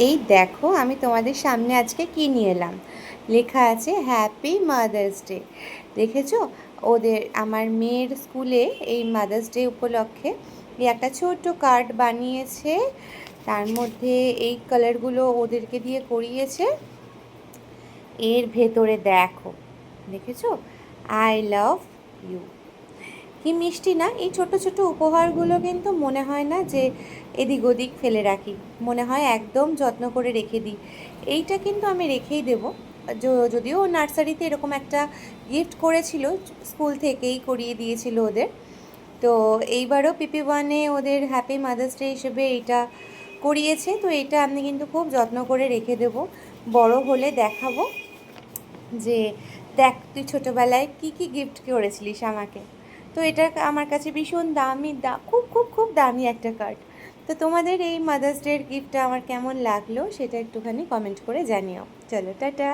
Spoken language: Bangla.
এই দেখো আমি তোমাদের সামনে আজকে কি নিয়ে এলাম। লেখা আছে হ্যাপি মাদার্স ডে। দেখেছো? ওদের আমার মেয়ের স্কুলে এই মাদার্স ডে উপলক্ষে এই একটা ছোট্ট কার্ড বানিয়েছে। তার মধ্যে এই কালারগুলো ওদেরকে দিয়ে করিয়েছে। এর ভেতরে দেখো, দেখেছো? I love you. কি মিষ্টি না! এই ছোট ছোট উপহারগুলো কিন্তু মনে হয় না যে এদিক ওদিক ফেলে রাখি, মনে হয় একদম যত্ন করে রেখে দিই। এইটা কিন্তু আমি রেখেই দেবো। যদিও নার্সারিতে এরকম একটা গিফট করেছিল, স্কুল থেকেই করিয়ে দিয়েছিল ওদের। তো এইবারও PP1-এ ওদের হ্যাপি মাদার্স ডে হিসেবে এইটা করিয়েছে। তো এটা আমি কিন্তু খুব যত্ন করে রেখে দেবো। বড় হলে দেখাবো যে দেখ তুই ছোটোবেলায় কী কী গিফট করেছিলিস আমাকে। তো এটা আমার কাছে ভীষণ দামি, খুব খুব খুব দামি একটা কার্ড। তো তোমাদের এই মাদার্স ডের গিফটটা আমার কেমন লাগলো সেটা একটুখানি কমেন্ট করে জানিও। চলো টাটা।